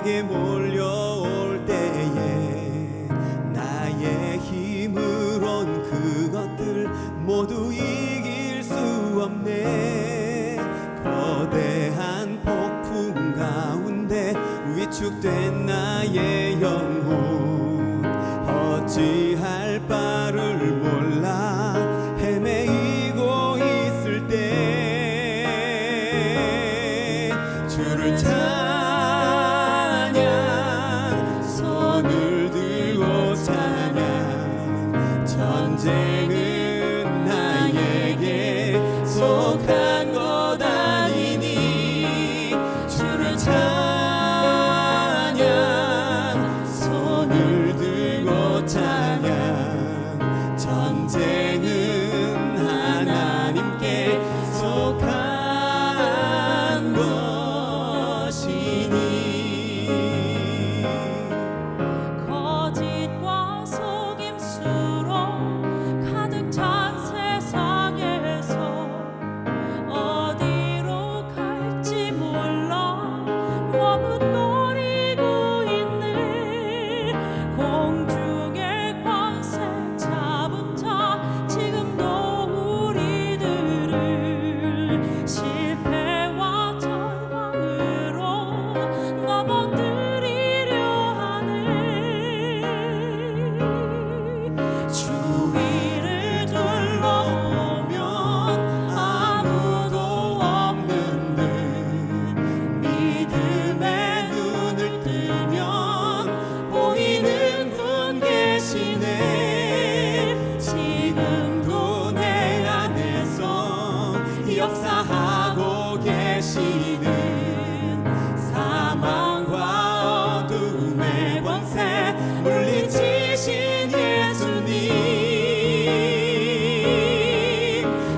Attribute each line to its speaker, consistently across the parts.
Speaker 1: 내게 몰려올 때에 나의 힘으론 그것들 모두 이길 수 없네. 거대한 폭풍 가운데 위축된 나의 영혼 어찌할 바를 몰라 헤매이고 있을 때 주를 찬양 손을 들고 찬양 전쟁은 나에게 속한 것 아니니 주를 찬양 손을 들고 찬양 전쟁은 하나님께 속한 것이니.
Speaker 2: 거짓과 속임수로 가득 찬 세상에서 어디로 갈지 몰라 머뭇거리고 있네. 공중의 권세 잡은 자 지금도 우리들을 실패와 절망으로 넘어뜨리려 하네. 주위를 둘러보면 아무도 없는 듯 믿음의 눈을 뜨면 보이는 분 계시네. 지금도 내 안에서 역사하고 계시는 사망과 어둠의 권세 물리치신 예수님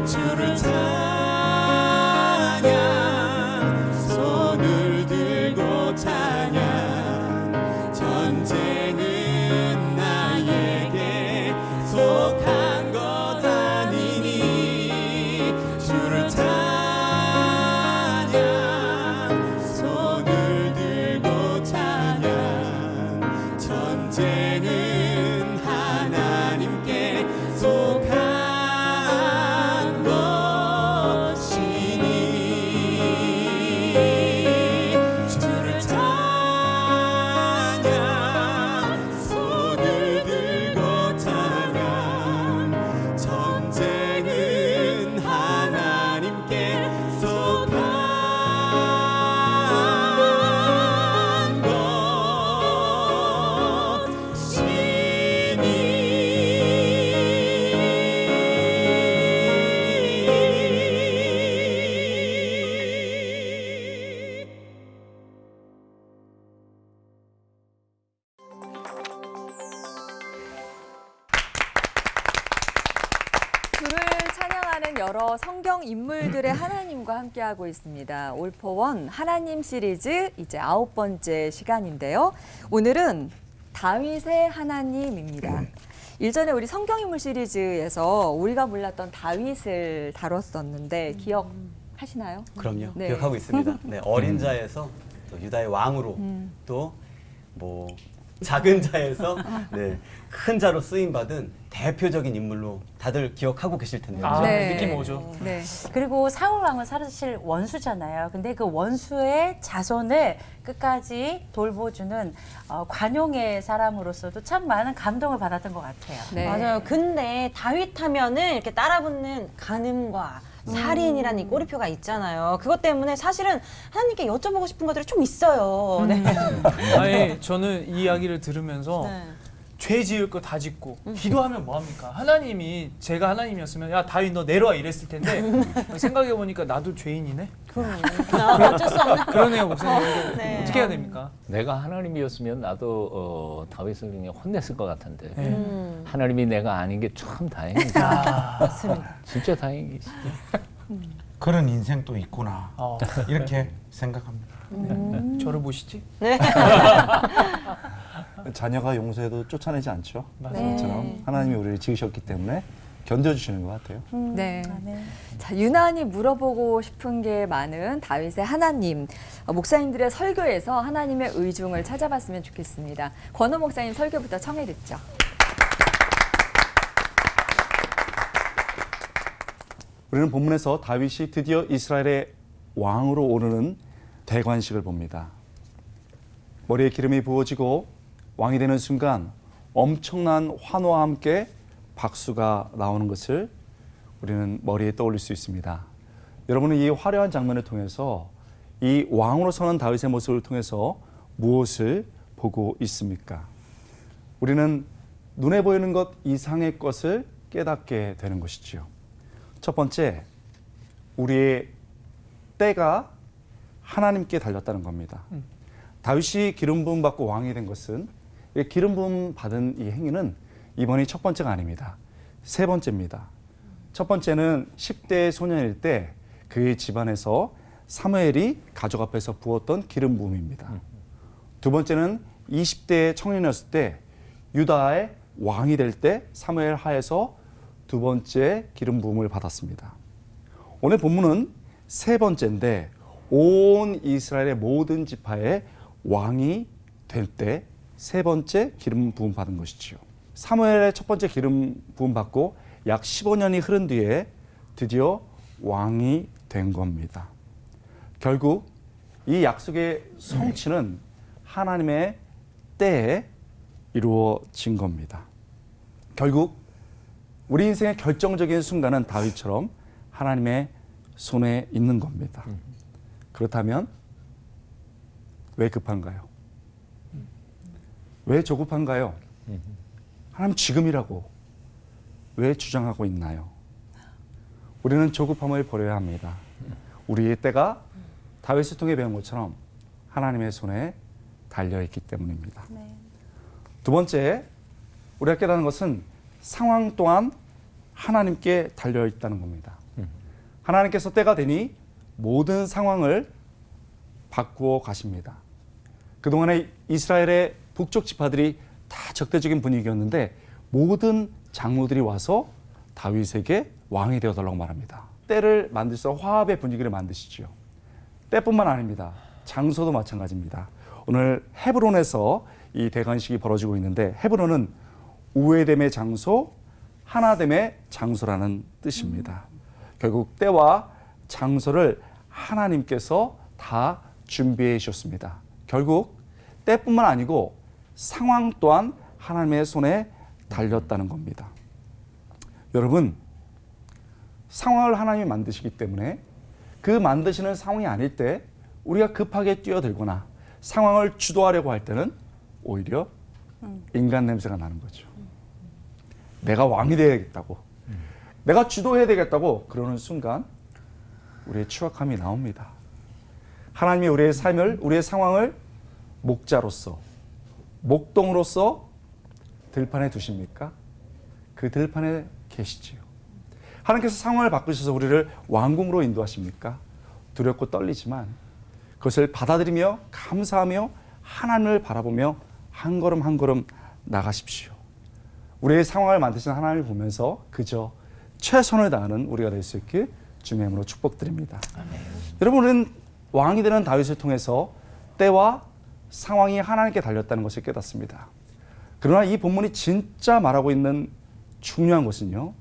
Speaker 2: 주를 찬양 손을 들고 찬양 전쟁은 나에게 속한 것 아니니 주를 찬양 손을 들고 찬양 전쟁은 하나님께 속한 것이니 주를 찬양 손을 들고 찬양 전쟁은 하나님께 속한 것이니.
Speaker 3: 주를 찬양하는 여러 성경 인물들의 하나님과 함께하고 있습니다. 올포원 하나님 시리즈 이제 9번째 시간인데요. 오늘은 다윗의 하나님입니다. 일전에 우리 성경 인물 시리즈에서 우리가 몰랐던 다윗을 다뤘었는데 기억하시나요?
Speaker 1: 그럼요.
Speaker 3: 네.
Speaker 1: 기억하고 있습니다. 네, 어린 자에서 또 유다의 왕으로 또 뭐 작은 자에서 네, 큰 자로 쓰임 받은 대표적인 인물로 다들 기억하고 계실 텐데요.
Speaker 4: 아,
Speaker 3: 네.
Speaker 4: 느낌 오죠.
Speaker 3: 네.
Speaker 2: 그리고 사울 왕은 사실 원수잖아요. 근데 그 원수의 자손을 끝까지 돌보주는 관용의 사람으로서도 참 많은 감동을 받았던 것 같아요.
Speaker 3: 네.
Speaker 5: 맞아요. 근데 다윗 하면은 이렇게 따라붙는 간음과 살인이라는 이 꼬리표가 있잖아요. 그것 때문에 사실은 하나님께 여쭤보고 싶은 것들이 좀 있어요. 네.
Speaker 4: 아니 저는 이 이야기를 들으면서
Speaker 5: 네.
Speaker 4: 죄 지을 거 다 짓고 기도하면 뭐합니까? 하나님이 제가 하나님이었으면 야 다윗 너 내려와 이랬을 텐데 생각해 보니까 나도 죄인이네.
Speaker 5: 어쩔 수 없는.
Speaker 4: 그러네요 목사님.
Speaker 5: 네.
Speaker 4: 어떻게 해야 됩니까?
Speaker 6: 내가 하나님이었으면 나도 다윗을 그냥 혼냈을 것 같은데
Speaker 4: 네.
Speaker 6: 하나님이 내가 아닌 게 참 다행이다.
Speaker 5: 맞습니다.
Speaker 6: 진짜 다행이지.
Speaker 7: 그런 인생도 있구나
Speaker 4: 어,
Speaker 7: 이렇게 생각합니다.
Speaker 4: 저를 보시지?
Speaker 8: 자녀가 용서해도 쫓아내지 않죠.
Speaker 4: 맞아요.
Speaker 8: 처럼 하나님이 우리를 지으셨기 때문에 견뎌주시는 것 같아요.
Speaker 3: 네.
Speaker 2: 아멘.
Speaker 3: 자, 유난히 물어보고 싶은 게 많은 다윗의 하나님. 목사님들의 설교에서 하나님의 의중을 찾아봤으면 좋겠습니다. 권호 목사님 설교부터 청해 듣죠.
Speaker 8: 우리는 본문에서 다윗이 드디어 이스라엘의 왕으로 오르는 대관식을 봅니다. 머리에 기름이 부어지고 왕이 되는 순간 엄청난 환호와 함께 박수가 나오는 것을 우리는 머리에 떠올릴 수 있습니다. 여러분은 이 화려한 장면을 통해서 이 왕으로 서는 다윗의 모습을 통해서 무엇을 보고 있습니까? 우리는 눈에 보이는 것 이상의 것을 깨닫게 되는 것이지요. 첫 번째, 우리의 때가 하나님께 달렸다는 겁니다. 다윗이 기름 부음 받고 왕이 된 것은 기름 부음 받은 이 행위는 이번이 첫 번째가 아닙니다. 세 번째입니다. 첫 번째는 10대 소년일 때 그의 집안에서 사무엘이 가족 앞에서 부었던 기름 부음입니다. 두 번째는 20대 청년이었을 때 유다의 왕이 될 때 사무엘 하에서 두 번째 기름 부음을 받았습니다. 오늘 본문은 세 번째인데 온 이스라엘의 모든 지파의 왕이 될 때 세 번째 기름 부음 받은 것이지요. 사무엘의 첫 번째 기름 부음 받고 약 15년이 흐른 뒤에 드디어 왕이 된 겁니다. 결국 이 약속의 성취는 하나님의 때에 이루어진 겁니다. 결국 우리 인생의 결정적인 순간은 다윗처럼 하나님의 손에 있는 겁니다. 그렇다면 왜 급한가요? 왜 조급한가요? 하나님 지금이라고 왜 주장하고 있나요? 우리는 조급함을 버려야 합니다. 우리의 때가 다윗을 통해 배운 것처럼 하나님의 손에 달려있기 때문입니다. 두 번째, 우리가 깨닫는 것은 상황 또한 하나님께 달려있다는 겁니다. 하나님께서 때가 되니 모든 상황을 바꾸어 가십니다. 그동안에 이스라엘의 북쪽 지파들이 다 적대적인 분위기였는데 모든 장로들이 와서 다윗에게 왕이 되어달라고 말합니다. 때를 만드셔서 화합의 분위기를 만드시죠. 때뿐만 아닙니다. 장소도 마찬가지입니다. 오늘 헤브론에서 이 대관식이 벌어지고 있는데 헤브론은 우회됨의 장소, 하나됨의 장소라는 뜻입니다. 결국 때와 장소를 하나님께서 다 준비해 주셨습니다. 결국 때뿐만 아니고 상황 또한 하나님의 손에 달렸다는 겁니다. 여러분, 상황을 하나님이 만드시기 때문에 그 만드시는 상황이 아닐 때 우리가 급하게 뛰어들거나 상황을 주도하려고 할 때는 오히려 인간 냄새가 나는 거죠. 내가 왕이 되야겠다고, 내가 주도해야 되겠다고 그러는 순간 우리의 추악함이 나옵니다. 하나님이 우리의 삶을, 우리의 상황을 목자로서, 목동으로서 들판에 두십니까? 그 들판에 계시지요. 하나님께서 상황을 바꾸셔서 우리를 왕궁으로 인도하십니까? 두렵고 떨리지만 그것을 받아들이며 감사하며 하나님을 바라보며 한 걸음 한 걸음 나가십시오. 우리의 상황을 만드신 하나님을 보면서 그저 최선을 다하는 우리가 될 수 있길 주님의 이름으로 축복드립니다. 여러분은 왕이 되는 다윗을 통해서 때와 상황이 하나님께 달렸다는 것을 깨닫습니다. 그러나 이 본문이 진짜 말하고 있는 중요한 것은요,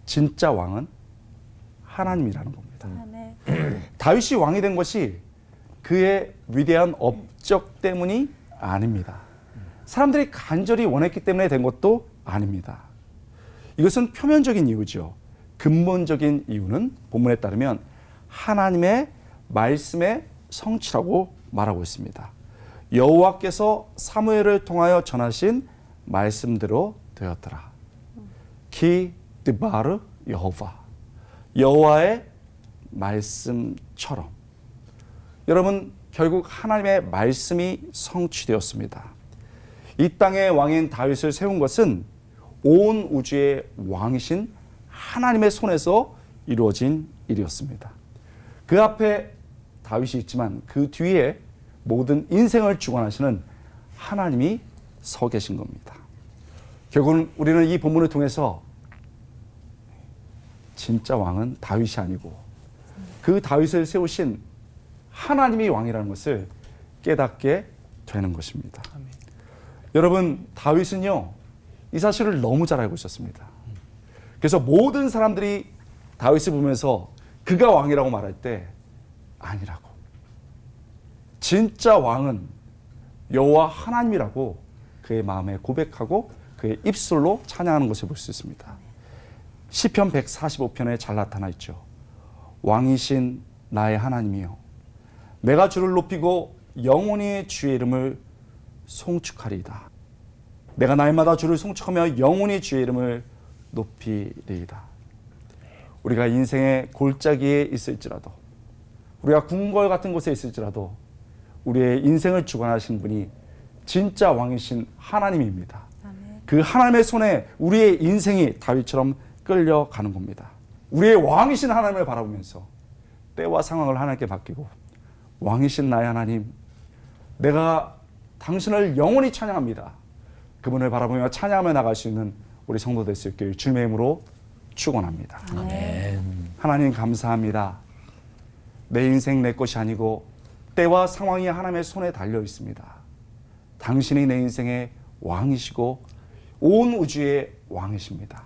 Speaker 8: 진짜 왕은 하나님이라는 겁니다. 다윗이 왕이 된 것이 그의 위대한 업적 때문이 아닙니다. 사람들이 간절히 원했기 때문에 된 것도 아닙니다. 이것은 표면적인 이유죠. 근본적인 이유는 본문에 따르면 하나님의 말씀의 성취라고 말하고 있습니다. 여호와께서 사무엘을 통하여 전하신 말씀대로 되었더라. 키 드바르 여호와, 여호와의 말씀처럼. 여러분, 결국 하나님의 말씀이 성취되었습니다. 이 땅의 왕인 다윗을 세운 것은 온 우주의 왕이신 하나님의 손에서 이루어진 일이었습니다. 그 앞에 다윗이 있지만 그 뒤에 모든 인생을 주관하시는 하나님이 서 계신 겁니다. 결국은 우리는 이 본문을 통해서 진짜 왕은 다윗이 아니고 그 다윗을 세우신 하나님이 왕이라는 것을 깨닫게 되는 것입니다.
Speaker 4: 아멘.
Speaker 8: 여러분, 다윗은요, 이 사실을 너무 잘 알고 있었습니다. 그래서 모든 사람들이 다윗을 보면서 그가 왕이라고 말할 때 아니라고. 진짜 왕은 여호와 하나님이라고 그의 마음에 고백하고 그의 입술로 찬양하는 것을 볼 수 있습니다. 시편 145편에 잘 나타나 있죠. 왕이신 나의 하나님이여, 내가 주를 높이고 영원히 주의 이름을 송축하리이다. 내가 날마다 주를 송축하며 영원히 주의 이름을 높이리이다. 우리가 인생의 골짜기에 있을지라도, 우리가 궁궐 같은 곳에 있을지라도 우리의 인생을 주관하시는 분이 진짜 왕이신 하나님입니다. 그 하나님의 손에 우리의 인생이 다윗처럼 끌려가는 겁니다. 우리의 왕이신 하나님을 바라보면서 때와 상황을 하나님께 맡기고, 왕이신 나의 하나님, 내가 당신을 영원히 찬양합니다. 그분을 바라보며 찬양하며 나갈 수 있는 우리 성도 될 수 있길 주님의 이름으로 축원합니다. 하나님 감사합니다. 내 인생 내 것이 아니고 때와 상황이 하나님의 손에 달려 있습니다. 당신이 내 인생의 왕이시고 온 우주의 왕이십니다.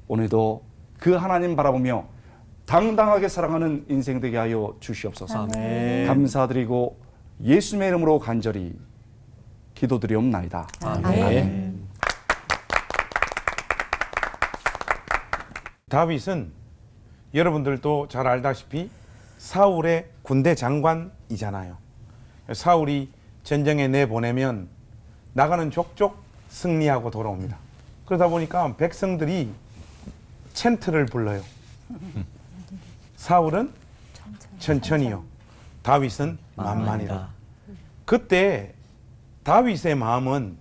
Speaker 8: 오늘도 그 하나님 바라보며 당당하게 살아가는 인생 되게 하여 주시옵소서.
Speaker 1: 아멘.
Speaker 8: 감사드리고 예수님의 이름으로 간절히 기도드리옵나이다.
Speaker 1: 아멘.
Speaker 7: 다윗은 여러분들도 잘 알다시피 사울의 군대 장관이잖아요. 사울이 전쟁에 내보내면 나가는 족족 승리하고 돌아옵니다. 그러다 보니까 백성들이 챈트를 불러요. 사울은 천천히요, 다윗은 만만히라. 그때 다윗의 마음은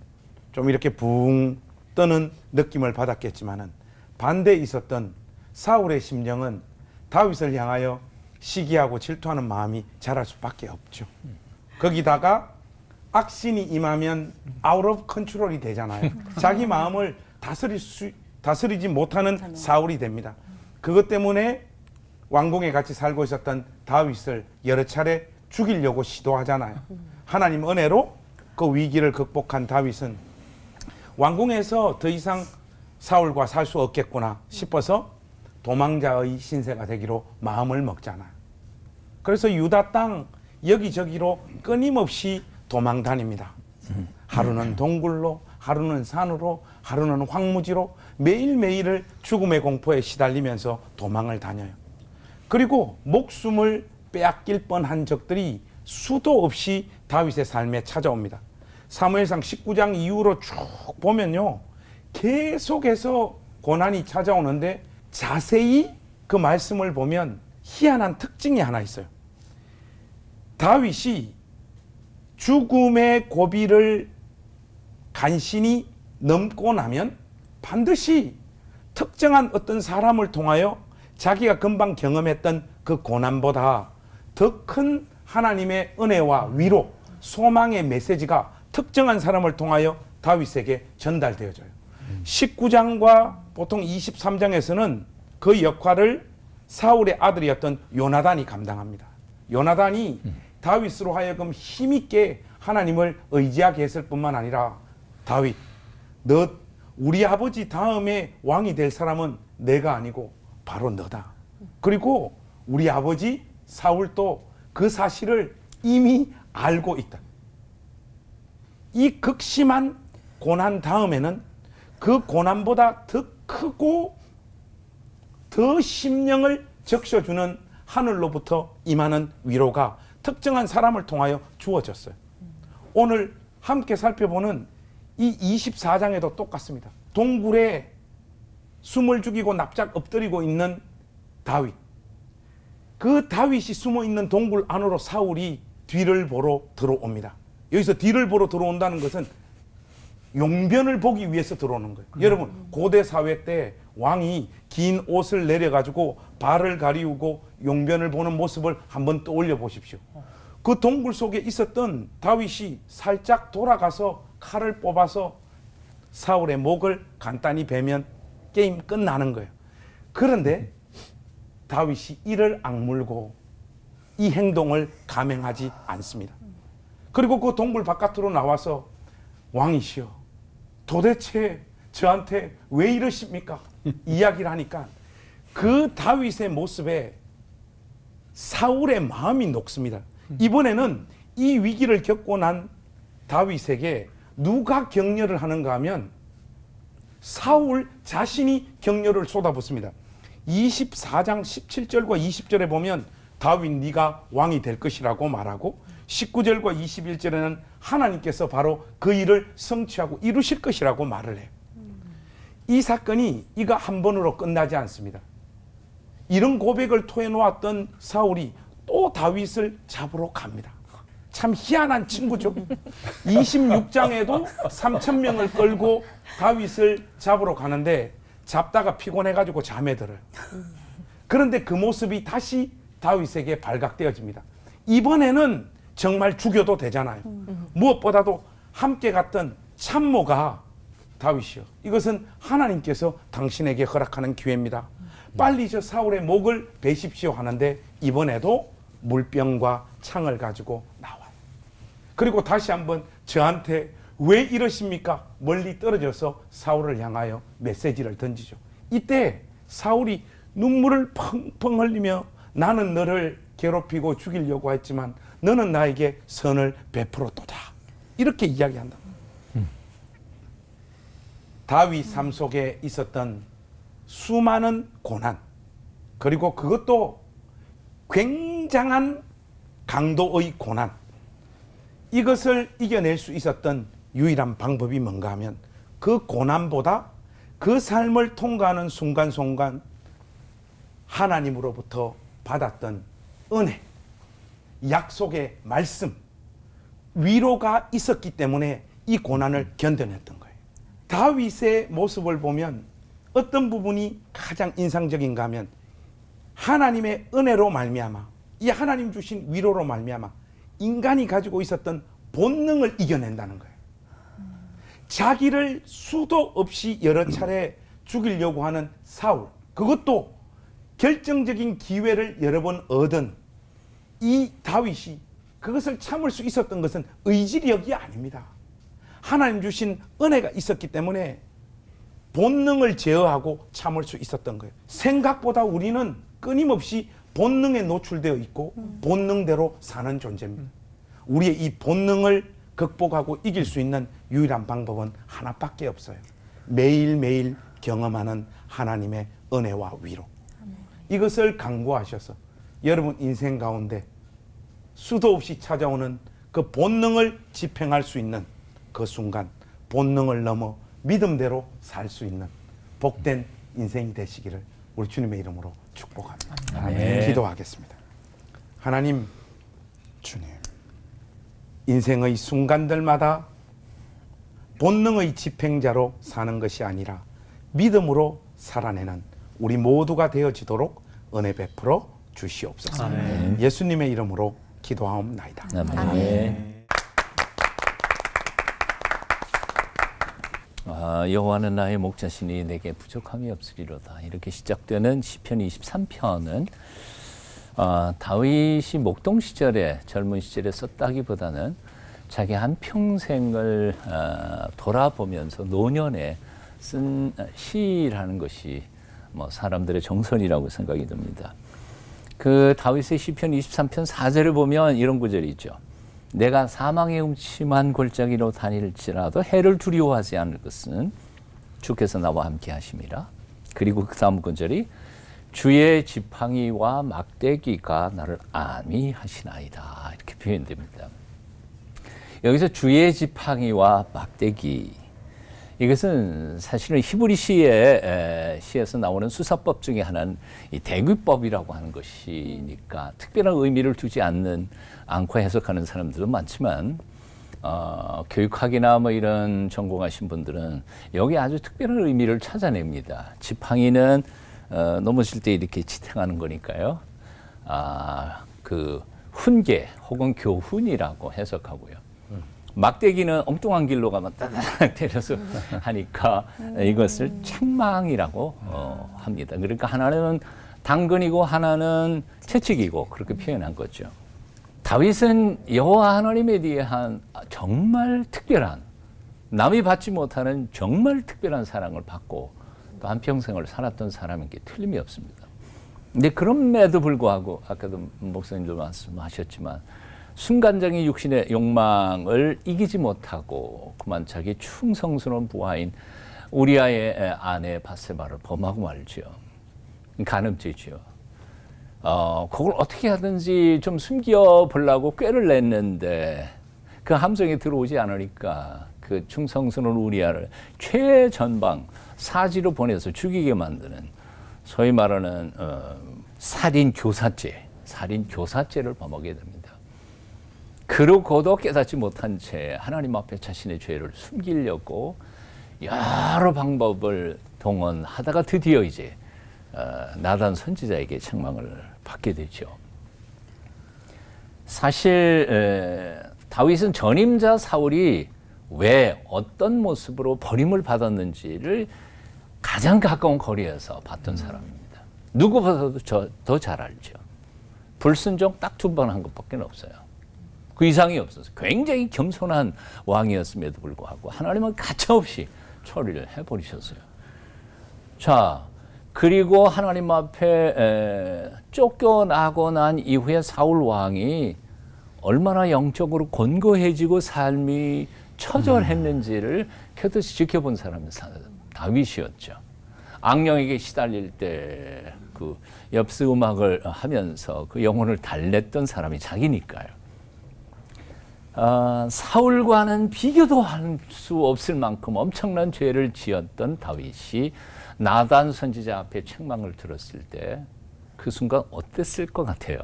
Speaker 7: 좀 이렇게 붕 떠는 느낌을 받았겠지만은 반대에 있었던 사울의 심정은 다윗을 향하여 시기하고 질투하는 마음이 자랄 수밖에 없죠. 거기다가 악신이 임하면 아웃 오브 컨트롤이 되잖아요. 자기 마음을 다스리지 못하는 사울이 됩니다. 그것 때문에 왕궁에 같이 살고 있었던 다윗을 여러 차례 죽이려고 시도하잖아요. 하나님 은혜로 그 위기를 극복한 다윗은 왕궁에서 더 이상 사울과 살 수 없겠구나 싶어서 도망자의 신세가 되기로 마음을 먹잖아요. 그래서 유다 땅 여기저기로 끊임없이 도망 다닙니다. 하루는 동굴로, 하루는 산으로, 하루는 황무지로 매일매일을 죽음의 공포에 시달리면서 도망을 다녀요. 그리고 목숨을 빼앗길 뻔한 적들이 수도 없이 다윗의 삶에 찾아옵니다. 사무엘상 19장 이후로 쭉 보면요, 계속해서 고난이 찾아오는데 자세히 그 말씀을 보면 희한한 특징이 하나 있어요. 다윗이 죽음의 고비를 간신히 넘고 나면 반드시 특정한 어떤 사람을 통하여 자기가 금방 경험했던 그 고난보다 더 큰 하나님의 은혜와 위로, 소망의 메시지가 특정한 사람을 통하여 다윗에게 전달되어져요. 19장과 보통 23장에서는 그 역할을 사울의 아들이었던 요나단이 감당합니다. 요나단이 다윗으로 하여금 힘있게 하나님을 의지하게 했을 뿐만 아니라, 다윗, 너 우리 아버지 다음에 왕이 될 사람은 내가 아니고 바로 너다. 그리고 우리 아버지 사울도 그 사실을 이미 알고 있다. 이 극심한 고난 다음에는 그 고난보다 더 크고 더 심령을 적셔주는 하늘로부터 임하는 위로가 특정한 사람을 통하여 주어졌어요. 오늘 함께 살펴보는 이 24장에도 똑같습니다. 동굴에 숨을 죽이고 납작 엎드리고 있는 다윗. 그 다윗이 숨어 있는 동굴 안으로 사울이 뒤를 보러 들어옵니다. 여기서 뒤를 보러 들어온다는 것은 용변을 보기 위해서 들어오는 거예요. 여러분, 고대 사회 때 왕이 긴 옷을 내려가지고 발을 가리우고 용변을 보는 모습을 한번 떠올려 보십시오. 그 동굴 속에 있었던 다윗이 살짝 돌아가서 칼을 뽑아서 사울의 목을 간단히 베면 게임 끝나는 거예요. 그런데 다윗이 이를 악물고 이 행동을 감행하지 않습니다. 그리고 그 동굴 바깥으로 나와서 왕이시여 도대체 저한테 왜 이러십니까? 이야기를 하니까 그 다윗의 모습에 사울의 마음이 녹습니다. 이번에는 이 위기를 겪고 난 다윗에게 누가 격려를 하는가 하면 사울 자신이 격려를 쏟아붓습니다. 24장 17절과 20절에 보면 다윗 네가 왕이 될 것이라고 말하고 19절과 21절에는 하나님께서 바로 그 일을 성취하고 이루실 것이라고 말을 해요. 이 사건이 이가 한 번으로 끝나지 않습니다. 이런 고백을 토해 놓았던 사울이 또 다윗을 잡으러 갑니다. 참 희한한 친구죠. 26장에도 3,000명을 끌고 다윗을 잡으러 가는데 잡다가 피곤해가지고 잠에 들어요. 그런데 그 모습이 다시 다윗에게 발각되어집니다. 이번에는 정말 죽여도 되잖아요. 무엇보다도 함께 갔던 참모가 다윗이요. 이것은 하나님께서 당신에게 허락하는 기회입니다. 빨리 저 사울의 목을 베십시오 하는데 이번에도 물병과 창을 가지고 나와요. 그리고 다시 한번 저한테 왜 이러십니까? 멀리 떨어져서 사울을 향하여 메시지를 던지죠. 이때 사울이 눈물을 펑펑 흘리며 나는 너를 괴롭히고 죽이려고 했지만 너는 나에게 선을 베풀었도다. 이렇게 이야기한다. 다윗 삶 속에 있었던 수많은 고난, 그리고 그것도 굉장한 강도의 고난, 이것을 이겨낼 수 있었던 유일한 방법이 뭔가 하면 그 고난보다 그 삶을 통과하는 순간순간 하나님으로부터 받았던 은혜, 약속의 말씀, 위로가 있었기 때문에 이 고난을 견뎌냈던 거예요. 다윗의 모습을 보면 어떤 부분이 가장 인상적인가 하면 하나님의 은혜로 말미암아, 이 하나님 주신 위로로 말미암아 인간이 가지고 있었던 본능을 이겨낸다는 거예요. 자기를 수도 없이 여러 차례 죽이려고 하는 사울, 그것도 결정적인 기회를 여러 번 얻은 이 다윗이 그것을 참을 수 있었던 것은 의지력이 아닙니다. 하나님 주신 은혜가 있었기 때문에 본능을 제어하고 참을 수 있었던 거예요. 생각보다 우리는 끊임없이 본능에 노출되어 있고 본능대로 사는 존재입니다. 우리의 이 본능을 극복하고 이길 수 있는 유일한 방법은 하나밖에 없어요. 매일매일 경험하는 하나님의 은혜와 위로. 이것을 강구하셔서 여러분 인생 가운데 수도 없이 찾아오는 그 본능을 집행할 수 있는 그 순간 본능을 넘어 믿음대로 살 수 있는 복된 인생이 되시기를 우리 주님의 이름으로 축복합니다.
Speaker 6: 아멘.
Speaker 7: 기도하겠습니다. 하나님, 주님, 인생의 순간들마다 본능의 집행자로 사는 것이 아니라 믿음으로 살아내는 우리 모두가 되어지도록 은혜 베풀어 주시옵소서.
Speaker 1: 아멘.
Speaker 7: 예수님의 이름으로 기도하옵나이다.
Speaker 6: 아멘. 여호와는 나의 목자시니 내게 부족함이 없으리로다. 이렇게 시작되는 시편 23편은 다윗이 목동 시절에, 젊은 시절에 썼다기보다는 자기 한 평생을 돌아보면서 노년에 쓴 시라는 것이 사람들의 정선이라고 생각이 듭니다. 그 다윗의 시편 23편 4절을 보면 이런 구절이 있죠. 내가 사망의 음침한 골짜기로 다닐지라도 해를 두려워하지 않을 것은 주께서 나와 함께 하심이라. 그리고 그 다음 구절이 주의 지팡이와 막대기가 나를 안위하시나이다. 이렇게 표현됩니다. 여기서 주의 지팡이와 막대기, 이것은 사실은 히브리 시에서 나오는 수사법 중에 하나는 이 대귀법이라고 하는 것이니까 특별한 의미를 두지 않고 해석하는 사람들도 많지만 교육학이나 이런 전공하신 분들은 여기 아주 특별한 의미를 찾아냅니다. 지팡이는 넘어질 때 이렇게 지탱하는 거니까요. 그 훈계 혹은 교훈이라고 해석하고요. 막대기는 엉뚱한 길로 가면 따닥 때려서 하니까 이것을 책망이라고 합니다. 그러니까 하나는 당근이고 하나는 채찍이고 그렇게 표현한 거죠. 다윗은 여호와 하나님에 대한 정말 특별한, 남이 받지 못하는 정말 특별한 사랑을 받고 또 한평생을 살았던 사람인 게 틀림이 없습니다. 근데 그럼에도 불구하고 아까도 목사님도 말씀하셨지만 순간적인 육신의 욕망을 이기지 못하고 그만 자기 충성스러운 부하인 우리아의 아내 바세바를 범하고 말지요. 간음죄죠. 그걸 어떻게 하든지 좀 숨겨보려고 꾀를 냈는데 그 함정에 들어오지 않으니까 그 충성스러운 우리아를 최전방 사지로 보내서 죽이게 만드는 소위 말하는 살인 교사죄를 범하게 됩니다. 그러고도 깨닫지 못한 채 하나님 앞에 자신의 죄를 숨기려고 여러 방법을 동원하다가 드디어 이제 나단 선지자에게 책망을 받게 되죠. 사실 다윗은 전임자 사울이 왜 어떤 모습으로 버림을 받았는지를 가장 가까운 거리에서 봤던 사람입니다. 누구보다도 더 잘 알죠. 불순종 딱 2번 한 것밖에 없어요. 그 이상이 없었어요. 굉장히 겸손한 왕이었음에도 불구하고 하나님은 가차없이 처리를 해버리셨어요. 자, 그리고 하나님 앞에 쫓겨나고 난 이후에 사울 왕이 얼마나 영적으로 곤고해지고 삶이 처절했는지를 켜듯이 지켜본 사람이 다윗이었죠. 악령에게 시달릴 때 그 엽스 음악을 하면서 그 영혼을 달랬던 사람이 자기니까요. 사울과는 비교도 할 수 없을 만큼 엄청난 죄를 지었던 다윗이 나단 선지자 앞에 책망을 들었을 때 그 순간 어땠을 것 같아요?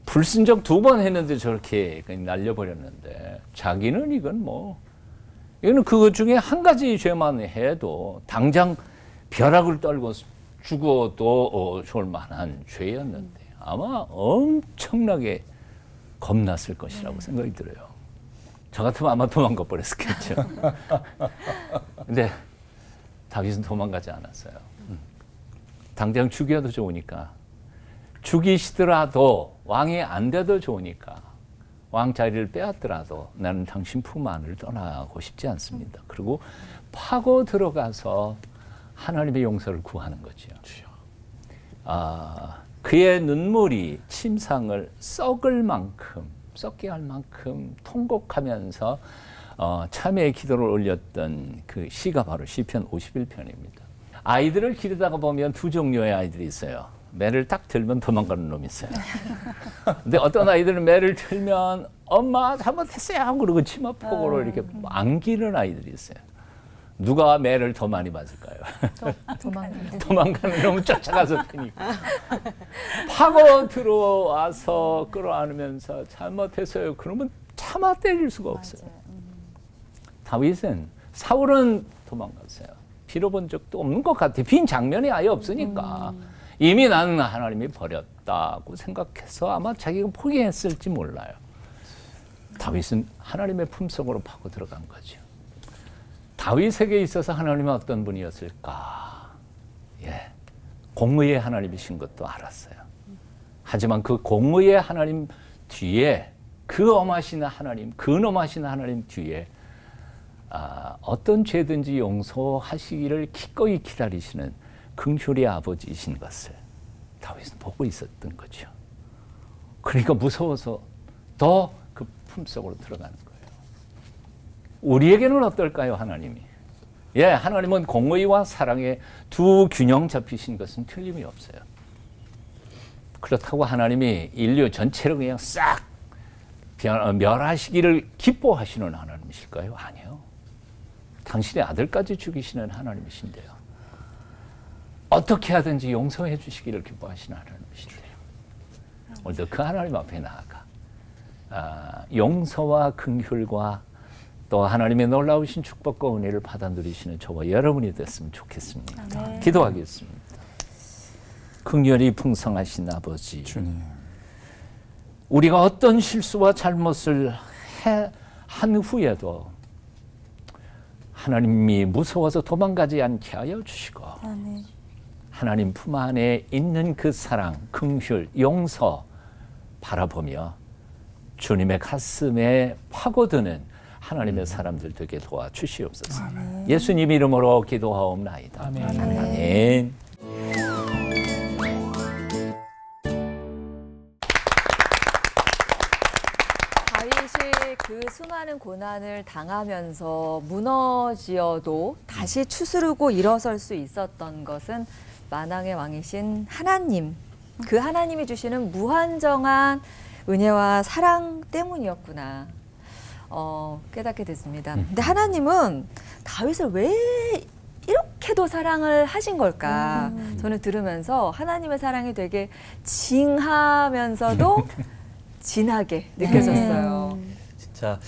Speaker 6: 불순종 2번 했는데 저렇게 날려버렸는데 자기는 이거는 그것 중에 한 가지 죄만 해도 당장 벼락을 떨고 죽어도 좋을 만한 죄였는데 아마 엄청나게 겁났을 것이라고 생각이 들어요. 저 같으면 아마 도망가 버렸겠죠. 근데 다윗은 도망가지 않았어요. 당장 죽여도 좋으니까, 죽이시더라도 왕이 안 돼도 좋으니까, 왕 자리를 빼앗더라도 나는 당신 품 안을 떠나고 싶지 않습니다. 그리고 파고 들어가서 하나님의 용서를 구하는 거죠. 그의 눈물이 침상을 썩게 할 만큼 통곡하면서 참회의 기도를 올렸던 그 시가 바로 시편 51편입니다. 아이들을 기르다가 보면 2 종류의 아이들이 있어요. 매를 딱 들면 도망가는 놈이 있어요. 근데 어떤 아이들은 매를 들면 엄마 잘못했어요 그러고 치마폭으로 이렇게 안기는 아이들이 있어요. 누가 매를 더 많이 맞을까요? 도망가는 놈은 쫓아가서 패니까. 파고 들어와서 끌어안으면서 잘못했어요. 그러면 차마 때릴 수가 없어요. 다윗은, 사울은 도망갔어요. 빌어본 적도 없는 것 같아요. 빈 장면이 아예 없으니까. 이미 나는 하나님이 버렸다고 생각해서 아마 자기가 포기했을지 몰라요. 다윗은 하나님의 품속으로 파고 들어간 거죠. 다윗에게 있어서 하나님은 어떤 분이었을까? 공의의 하나님이신 것도 알았어요. 하지만 그 공의의 하나님 뒤에 그 엄하신 하나님, 근엄하신 하나님 뒤에 어떤 죄든지 용서하시기를 기꺼이 기다리시는 긍휼의 아버지이신 것을 다윗은 보고 있었던 거죠. 그러니까 무서워서 더 그 품속으로 들어가는 거예요. 우리에게는 어떨까요, 하나님이? 하나님은 공의와 사랑의 두 균형 잡히신 것은 틀림이 없어요. 그렇다고 하나님이 인류 전체를 그냥 싹 멸하시기를 기뻐하시는 하나님이실까요? 아니요. 당신의 아들까지 죽이시는 하나님이신데요. 어떻게 하든지 용서해 주시기를 기뻐하시는 하나님이신데요. 오늘도 그 하나님 앞에 나아가 용서와 긍휼과 또 하나님의 놀라우신 축복과 은혜를 받아 누리시는 저와 여러분이 됐으면 좋겠습니다. 기도하겠습니다. 긍휼이 풍성하신 아버지,
Speaker 8: 주님.
Speaker 6: 우리가 어떤 실수와 잘못을 한 후에도 하나님이 무서워서 도망가지 않게 하여 주시고 하나님 품 안에 있는 그 사랑, 긍휼, 용서 바라보며 주님의 가슴에 파고드는 하나님의 사람들 되게 도와주시옵소서. 예수님 이름으로 기도하옵나이다.
Speaker 4: 아멘.
Speaker 6: 아멘.
Speaker 3: 다윗이 그 수많은 고난을 당하면서 무너지어도 다시 추스르고 일어설 수 있었던 것은 만왕의 왕이신 하나님, 그 하나님이 주시는 무한정한 은혜와 사랑 때문이었구나 깨닫게 됐습니다. 근데 하나님은 다윗을 왜 이렇게도 사랑을 하신 걸까? 저는 들으면서 하나님의 사랑이 되게 징하면서도 진하게 느껴졌어요.
Speaker 1: 진짜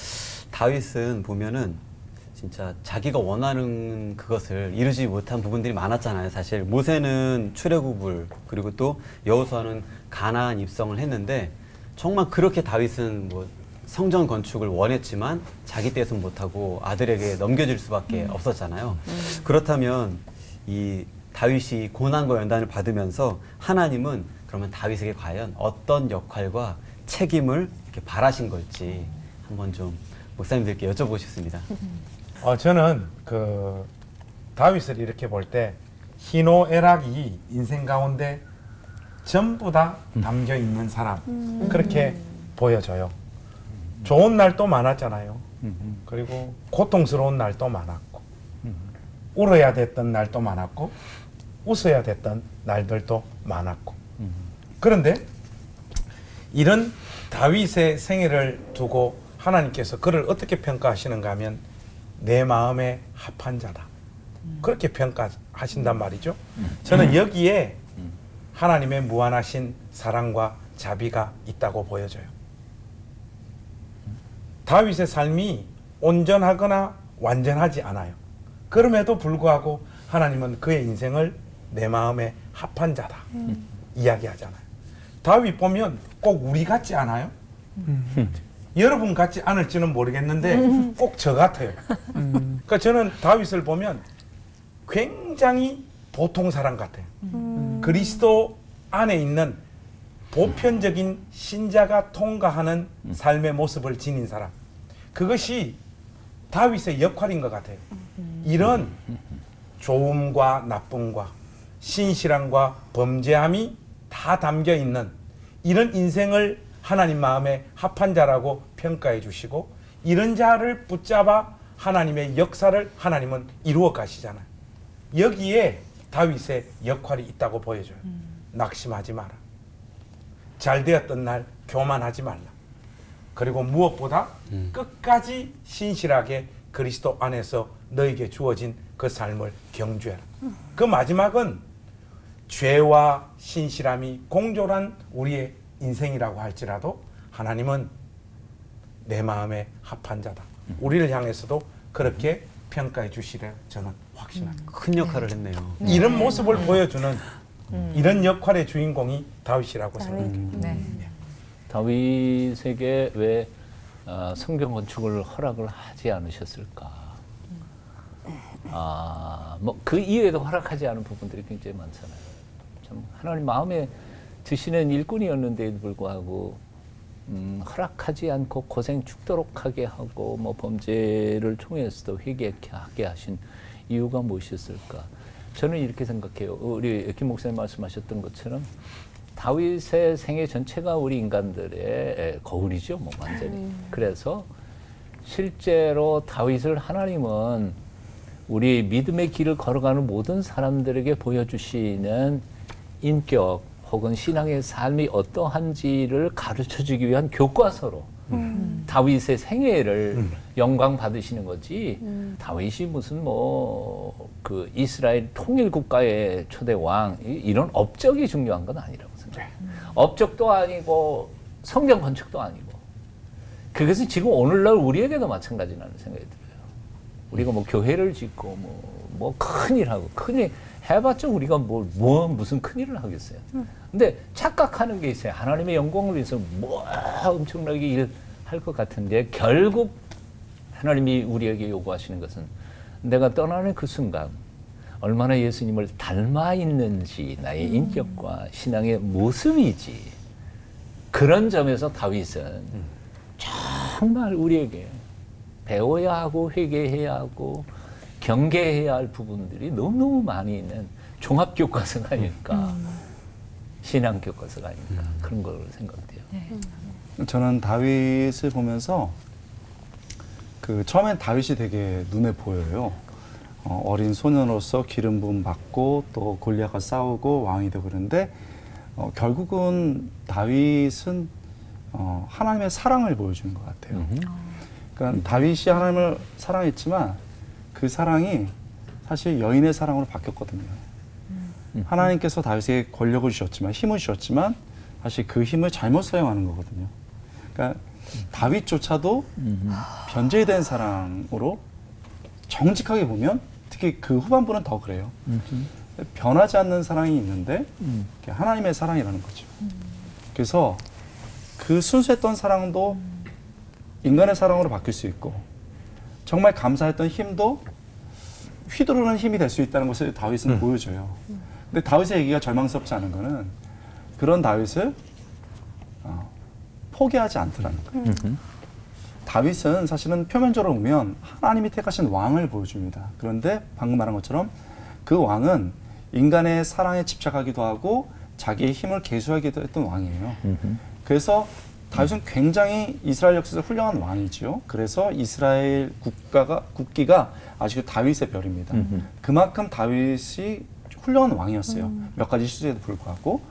Speaker 1: 다윗은 보면은 진짜 자기가 원하는 그것을 이루지 못한 부분들이 많았잖아요. 사실 모세는 출애굽을 그리고 또 여호수아는 가나안 입성을 했는데 정말 그렇게 다윗은 뭐 성전 건축을 원했지만 자기 때에서는 못하고 아들에게 넘겨질 수밖에 없었잖아요. 그렇다면 이 다윗이 고난과 연단을 받으면서 하나님은 그러면 다윗에게 과연 어떤 역할과 책임을 이렇게 바라신 걸지 한번 좀 목사님들께 여쭤보고 싶습니다.
Speaker 7: 저는 그 다윗을 이렇게 볼 때 희노애락이 인생 가운데 전부 다 담겨 있는 사람 그렇게 보여져요. 좋은 날도 많았잖아요. 그리고 고통스러운 날도 많았고 울어야 됐던 날도 많았고 웃어야 됐던 날들도 많았고 그런데 이런 다윗의 생애를 두고 하나님께서 그를 어떻게 평가하시는가 하면 내 마음에 합한 자다. 그렇게 평가하신단 말이죠. 저는 여기에 하나님의 무한하신 사랑과 자비가 있다고 보여져요. 다윗의 삶이 온전하거나 완전하지 않아요. 그럼에도 불구하고 하나님은 그의 인생을 내 마음에 합한 자다 이야기하잖아요. 다윗 보면 꼭 우리 같지 않아요? 여러분 같지 않을지는 모르겠는데 꼭 저 같아요. 그러니까 저는 다윗을 보면 굉장히 보통 사람 같아요. 그리스도 안에 있는 보편적인 신자가 통과하는 삶의 모습을 지닌 사람. 그것이 다윗의 역할인 것 같아요. 이런 좋음과 나쁨과 신실함과 범죄함이 다 담겨 있는 이런 인생을 하나님 마음에 합한 자라고 평가해 주시고 이런 자를 붙잡아 하나님의 역사를 하나님은 이루어 가시잖아요. 여기에 다윗의 역할이 있다고 보여줘요. 낙심하지 마라. 잘 되었던 날 교만하지 말라. 그리고 무엇보다 끝까지 신실하게 그리스도 안에서 너에게 주어진 그 삶을 경주해라. 그 마지막은 죄와 신실함이 공존한 우리의 인생이라고 할지라도 하나님은 내 마음에 합한 자다. 우리를 향해서도 그렇게 평가해 주시려 저는 확신합니다.
Speaker 1: 큰 역할을 했네요.
Speaker 7: 이런 모습을 보여주는 이런 역할의 주인공이 다윗이라고 생각합니다.
Speaker 3: 네.
Speaker 6: 다윗에게 왜 성경 건축을 허락을 하지 않으셨을까? 뭐 그 이외에도 허락하지 않은 부분들이 굉장히 많잖아요. 참 하나님 마음에 드시는 일꾼이었는데도 불구하고 허락하지 않고 고생 죽도록 하게 하고 뭐 범죄를 통해서도 회개하게 하신 이유가 무엇이었을까? 저는 이렇게 생각해요. 우리 김 목사님 말씀하셨던 것처럼 다윗의 생애 전체가 우리 인간들의 거울이죠, 뭐 완전히. 그래서 실제로 다윗을 하나님은 우리 믿음의 길을 걸어가는 모든 사람들에게 보여주시는 인격 혹은 신앙의 삶이 어떠한지를 가르쳐주기 위한 교과서로 다윗의 생애를 영광 받으시는 거지. 다윗이 무슨 뭐 그 이스라엘 통일 국가의 초대 왕 이런 업적이 중요한 건 아니라고 생각해요. 업적도 아니고 성경 건축도 아니고 그것은 지금 오늘날 우리에게도 마찬가지라는 생각이 들어요. 우리가 뭐 교회를 짓고 뭐 큰일 하고 큰일 해봤자 우리가 무슨 큰일을 하겠어요. 근데 착각하는 게 있어요. 하나님의 영광을 위해서 뭐 엄청나게 일할 것 같은데 결국 하나님이 우리에게 요구하시는 것은 내가 떠나는 그 순간 얼마나 예수님을 닮아 있는지 나의 인격과 신앙의 모습이지. 그런 점에서 다윗은 정말 우리에게 배워야 하고 회개해야 하고 경계해야 할 부분들이 너무너무 많이 있는 종합교과서가 아닐까. 신앙교과서가 아닐까. 그런 걸 생각돼요.
Speaker 8: 저는 다윗을 보면서 처음엔 다윗이 되게 눈에 보여요. 어린 소년으로서 기름 부음 받고 또 골리앗과 싸우고 왕이 되고 그런데 결국은 다윗은 하나님의 사랑을 보여주는 것 같아요. 그러니까 다윗이 하나님을 사랑했지만 그 사랑이 사실 여인의 사랑으로 바뀌었거든요. 하나님께서 다윗에게 권력을 주셨지만 힘을 주셨지만 사실 그 힘을 잘못 사용하는 거거든요. 그러니까 다윗조차도 변제된 사랑으로 정직하게 보면 특히 그 후반부는 더 그래요. 변하지 않는 사랑이 있는데 그게 하나님의 사랑이라는 거죠. 그래서 그 순수했던 사랑도 인간의 사랑으로 바뀔 수 있고 정말 감사했던 힘도 휘두르는 힘이 될 수 있다는 것을 다윗은 보여줘요. 근데 다윗의 얘기가 절망스럽지 않은 거는 그런 다윗을 포기하지 않더라는 거예요. 다윗은 사실은 표면적으로 보면 하나님이 택하신 왕을 보여줍니다. 그런데 방금 말한 것처럼 그 왕은 인간의 사랑에 집착하기도 하고 자기의 힘을 계수하기도 했던 왕이에요. 그래서 다윗은 굉장히 이스라엘 역사에서 훌륭한 왕이지요. 그래서 이스라엘 국기가 아직도 다윗의 별입니다. 그만큼 다윗이 훌륭한 왕이었어요. 몇 가지 실수에도 불구하고.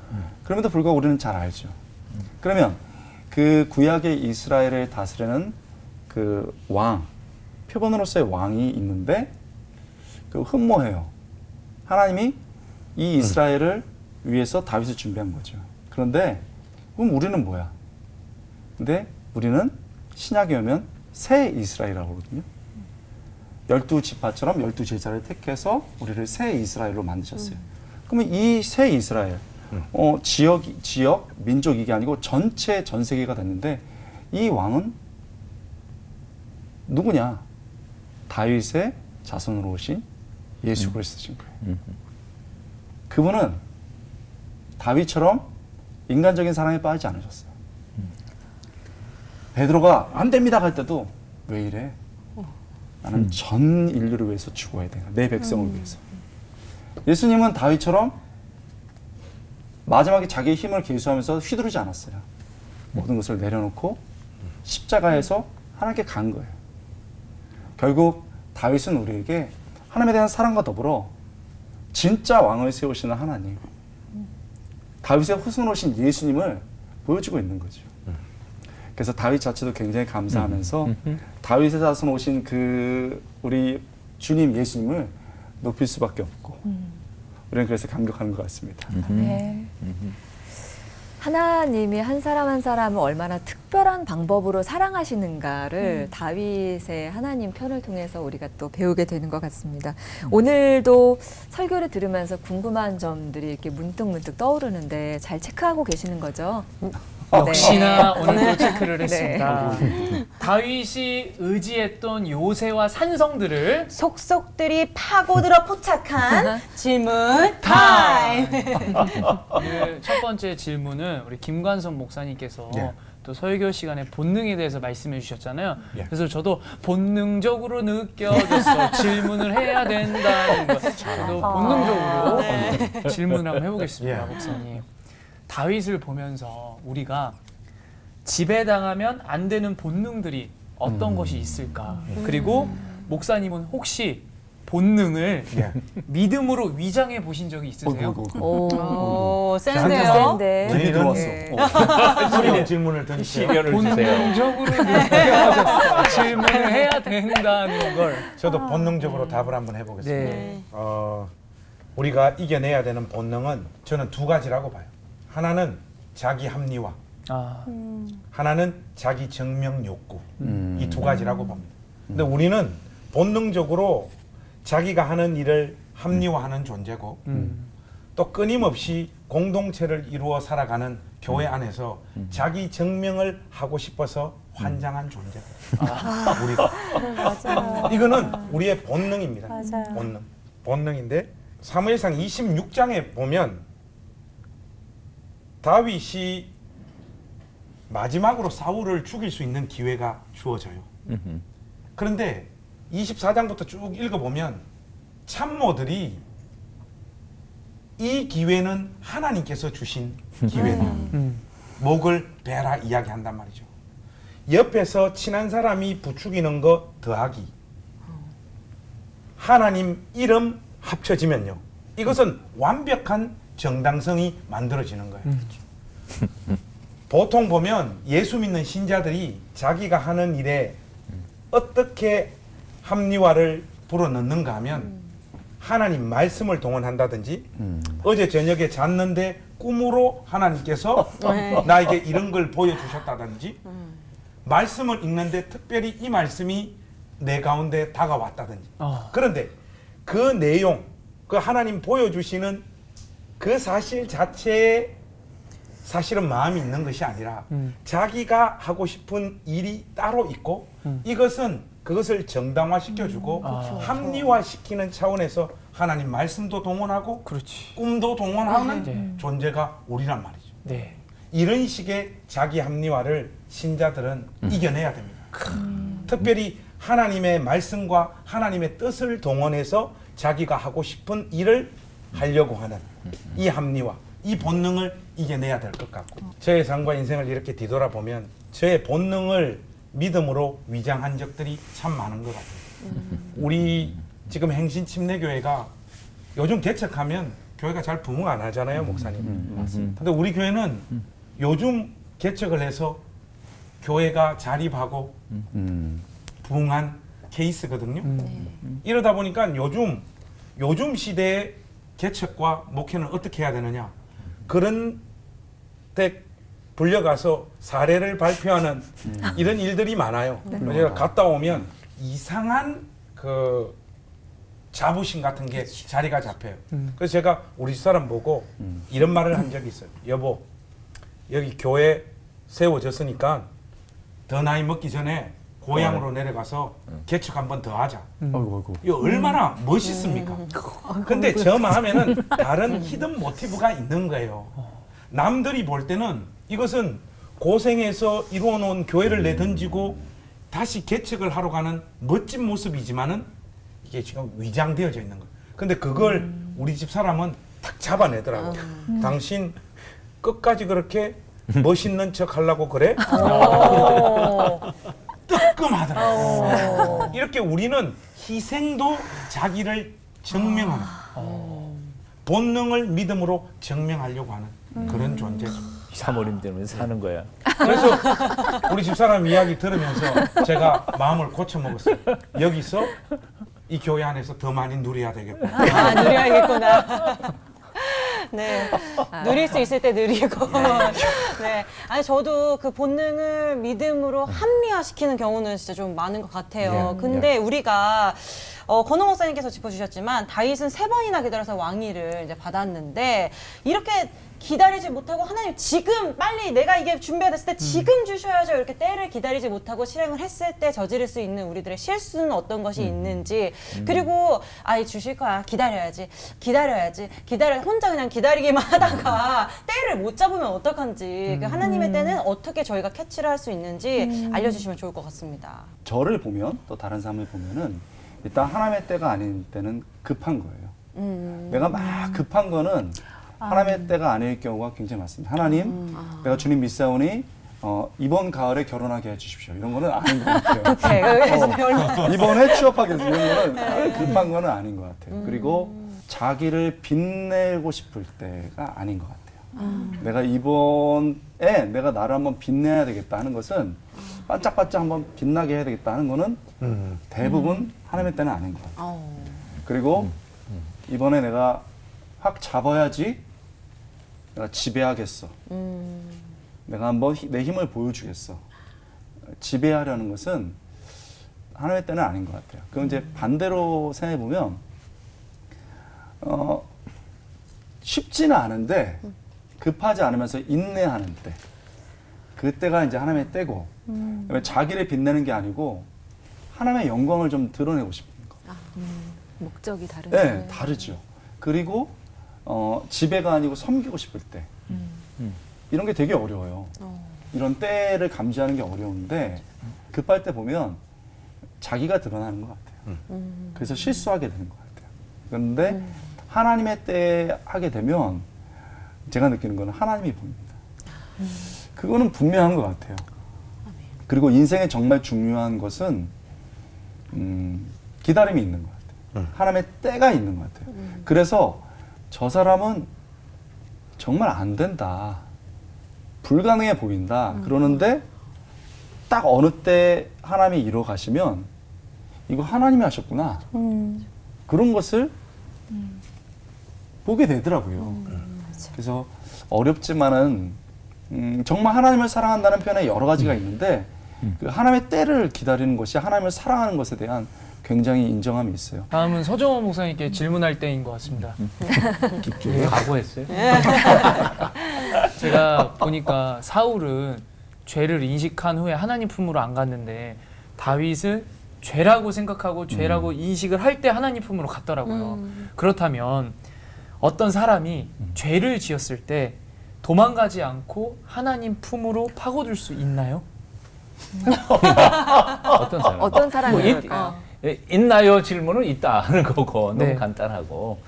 Speaker 8: 그럼에도 불구하고 우리는 잘 알죠. 그러면 그 구약의 이스라엘을 다스리는 그 왕, 표본으로서의 왕이 있는데 흠모해요. 하나님이 이 이스라엘을 위해서 다윗을 준비한 거죠. 그런데 그럼 우리는 뭐야? 근데 우리는 신약에 오면 새 이스라엘이라고 그러거든요. 12지파처럼 12제자를 택해서 우리를 새 이스라엘로 만드셨어요. 그러면 이 새 이스라엘, 지역, 민족 이게 아니고 전체 전 세계가 됐는데 이 왕은 누구냐? 다윗의 자손으로 오신 예수 그리스도신 거예요. 그분은 다윗처럼 인간적인 사랑에 빠지지 않으셨어요. 베드로가 안 됩니다 할 때도 왜 이래? 나는 전 인류를 위해서 죽어야 돼. 내 백성을 위해서. 예수님은 다윗처럼 마지막에 자기의 힘을 계수하면서 휘두르지 않았어요. 모든 것을 내려놓고 십자가에서 하나님께 간 거예요. 결국 다윗은 우리에게 하나님에 대한 사랑과 더불어 진짜 왕을 세우시는 하나님, 다윗의 후손 오신 예수님을 보여주고 있는 거죠. 그래서 다윗 자체도 굉장히 감사하면서 다윗의 자손 오신 그 우리 주님 예수님을 높일 수밖에 없고 우리는 그래서 감격하는 것 같습니다.
Speaker 3: 네. 하나님이 한 사람 한 사람을 얼마나 특별한 방법으로 사랑하시는가를 다윗의 하나님 편을 통해서 우리가 또 배우게 되는 것 같습니다. 오늘도 설교를 들으면서 궁금한 점들이 이렇게 문득문득 떠오르는데 잘 체크하고 계시는 거죠?
Speaker 4: 역시나
Speaker 3: 네.
Speaker 4: 오늘도 체크를 했습니다.
Speaker 3: 네.
Speaker 4: 다윗이 의지했던 요새와 산성들을
Speaker 5: 속속들이 파고들어 포착한 질문 타임.
Speaker 4: 그 첫 번째 질문은 우리 김관선 목사님께서 또 설교 시간에 본능에 대해서 말씀해 주셨잖아요. 그래서 저도 본능적으로 느껴졌어. 질문을 해야 된다는 거. 저도 본능적으로 질문을 한번 해보겠습니다, 목사님. 다윗을 보면서 우리가 지배당하면 안 되는 본능들이 어떤 것이 있을까? 그리고 목사님은 혹시 본능을 믿음으로 위장해 보신 적이 있으세요?
Speaker 5: 오,
Speaker 3: 센데요.
Speaker 5: 센데요.
Speaker 3: 네.
Speaker 7: 들어왔어. 어려운 질문을 던지세요.
Speaker 4: 본능적으로 느껴졌어. 질문을 해야 된다는 걸.
Speaker 9: 저도 본능적으로 답을 한번 해보겠습니다.
Speaker 4: 네.
Speaker 9: 우리가 이겨내야 되는 본능은 저는 두 가지라고 봐요. 하나는 자기 합리화, 하나는 자기 증명 욕구. 이 두 가지라고 봅니다. 근데 우리는 본능적으로 자기가 하는 일을 합리화하는 존재고 또 끊임없이 공동체를 이루어 살아가는 교회 안에서 자기 증명을 하고 싶어서 환장한 존재. 우리가.
Speaker 2: 맞아요.
Speaker 9: 이거는 우리의 본능입니다.
Speaker 2: 맞아요.
Speaker 9: 본능인데 사무엘상 26장에 보면 다윗이 마지막으로 사울을 죽일 수 있는 기회가 주어져요. 그런데 24장부터 쭉 읽어보면 참모들이 이 기회는 하나님께서 주신 기회다. 목을 베라 이야기한단 말이죠. 옆에서 친한 사람이 부추기는 거 더하기. 하나님 이름 합쳐지면요. 이것은 완벽한 정당성이 만들어지는 거예요. 보통 보면 예수 믿는 신자들이 자기가 하는 일에 어떻게 합리화를 불어넣는가 하면 하나님 말씀을 동원한다든지 어제 저녁에 잤는데 꿈으로 하나님께서 나에게 이런 걸 보여주셨다든지 말씀을 읽는데 특별히 이 말씀이 내 가운데 다가왔다든지 그런데 그 내용, 그 하나님 보여주시는 그 사실 자체에 사실은 마음이 있는 것이 아니라 자기가 하고 싶은 일이 따로 있고 그것을 정당화시켜주고 합리화시키는 차원에서 하나님 말씀도 동원하고 꿈도 동원하는 존재가 우리란 말이죠.
Speaker 4: 네.
Speaker 9: 이런 식의 자기 합리화를 신자들은 이겨내야 됩니다. 특별히 하나님의 말씀과 하나님의 뜻을 동원해서 자기가 하고 싶은 일을 하려고 하는 이 합리화, 이 본능을 이겨내야 될 것 같고 저의 삶과 인생을 이렇게 뒤돌아보면 저의 본능을 믿음으로 위장한 적들이 참 많은 것 같아요. 우리 지금 행신침례교회가 요즘 개척하면 교회가 잘 부흥 안 하잖아요, 목사님.
Speaker 8: 맞습니다.
Speaker 9: 근데 우리 교회는 요즘 개척을 해서 교회가 자립하고 부흥한 케이스거든요. 이러다 보니까 요즘 시대의 개척과 목회는 어떻게 해야 되느냐. 그런 때 불려가서 사례를 발표하는 이런 일들이 많아요. 제가 갔다 오면 이상한 그 자부심 같은 게 자리가 잡혀요. 그래서 제가 우리 집사람 보고 이런 말을 한 적이 있어요. 여보, 여기 교회 세워졌으니까 더 나이 먹기 전에 고향으로 내려가서 개척 한 번 더 하자. 이거 얼마나 멋있습니까? 근데 저만 하면은 다른 히든 모티브가 있는 거예요. 남들이 볼 때는 이것은 고생해서 이루어놓은 교회를 내던지고 다시 개척을 하러 가는 멋진 모습이지만은 이게 지금 위장되어져 있는 거예요. 근데 그걸 우리 집 사람은 탁 잡아내더라고. 당신 끝까지 그렇게 멋있는 척 하려고 그래? 뜨끔하더라고. 이렇게 우리는 희생도 자기를 증명하는 본능을 믿음으로 증명하려고 하는 그런 존재죠.
Speaker 6: 사모님 때문에 사는 거야.
Speaker 9: 그래서 우리 집사람 이야기 들으면서 제가 마음을 고쳐먹었어요. 여기서 이 교회 안에서 더 많이 누려야 되겠구나.
Speaker 5: 누려야겠구나. 네. 누릴 수 있을 때 누리고. 네. 아니, 저도 그 본능을 믿음으로 합리화시키는 경우는 진짜 좀 많은 것 같아요. 근데 우리가, 권호 목사님께서 짚어주셨지만, 다윗은 3번이나 기다려서 왕위를 이제 받았는데, 이렇게 기다리지 못하고 하나님 지금 빨리 내가 이게 준비가 됐을 때 지금 주셔야죠. 이렇게 때를 기다리지 못하고 실행을 했을 때 저지를 수 있는 우리들의 실수는 어떤 것이 있는지 그리고 주실 거야. 기다려야지. 혼자 그냥 기다리기만 하다가 때를 못 잡으면 어떡한지 그 하나님의 때는 어떻게 저희가 캐치를 할 수 있는지 알려주시면 좋을 것 같습니다.
Speaker 8: 저를 보면 또 다른 사람을 보면은 일단 하나님의 때가 아닌 때는 급한 거예요. 내가 막 급한 거는 하나님의 때가 아닐 경우가 굉장히 많습니다. 하나님, 내가 주님 믿사오니 이번 가을에 결혼하게 해주십시오. 이런 거는 아닌 것 같아요. 이번에 취업하게 해주십시오. 이런 거는 급한 거는 아닌 것 같아요. 그리고 자기를 빛내고 싶을 때가 아닌 것 같아요. 내가 이번에 내가 나를 한번 빛내야 되겠다 하는 것은 반짝반짝 한번 빛나게 해야 되겠다 하는 거는 대부분 하나님의 때는 아닌 것 같아요. 그리고 이번에 내가 확 잡아야지 내가 지배하겠어. 내가 한번 내 힘을 보여주겠어. 지배하려는 것은 하나님의 때는 아닌 것 같아요. 그건 이제 반대로 생각해보면 쉽지는 않은데 급하지 않으면서 인내하는 때 그때가 이제 하나님의 때고 자기를 빛내는 게 아니고 하나님의 영광을 좀 드러내고 싶은 거.
Speaker 3: 목적이 다르죠.
Speaker 8: 네, 다르죠. 그리고 지배가 아니고 섬기고 싶을 때 이런 게 되게 어려워요. 이런 때를 감지하는 게 어려운데 급할 때 보면 자기가 드러나는 것 같아요. 그래서 실수하게 되는 것 같아요. 그런데 하나님의 때에 하게 되면 제가 느끼는 거는 하나님이 보입니다. 그거는 분명한 것 같아요. 그리고 인생에 정말 중요한 것은 기다림이 있는 것 같아요. 하나님의 때가 있는 것 같아요. 그래서 저 사람은 정말 안 된다. 불가능해 보인다. 그러는데 딱 어느 때 하나님이 이뤄 가시면 이거 하나님이 하셨구나. 그런 것을 보게 되더라고요. 그래서 어렵지만은 정말 하나님을 사랑한다는 표현에 여러 가지가 있는데 그 하나님의 때를 기다리는 것이 하나님을 사랑하는 것에 대한 굉장히 인정함이 있어요.
Speaker 4: 다음은 서정원 목사님께 질문할 때인 것 같습니다.
Speaker 6: 각오했어요?
Speaker 4: 제가 보니까 사울은 죄를 인식한 후에 하나님 품으로 안 갔는데 다윗은 죄라고 생각하고 죄라고 인식을 할 때 하나님 품으로 갔더라고요. 그렇다면 어떤 사람이 죄를 지었을 때 도망가지 않고 하나님 품으로 파고들 수 있나요?
Speaker 6: 어떤 사람?
Speaker 3: 어떤 사람이
Speaker 6: 있나요? 질문은 있다 하는 거고
Speaker 4: 네.
Speaker 6: 너무 간단하고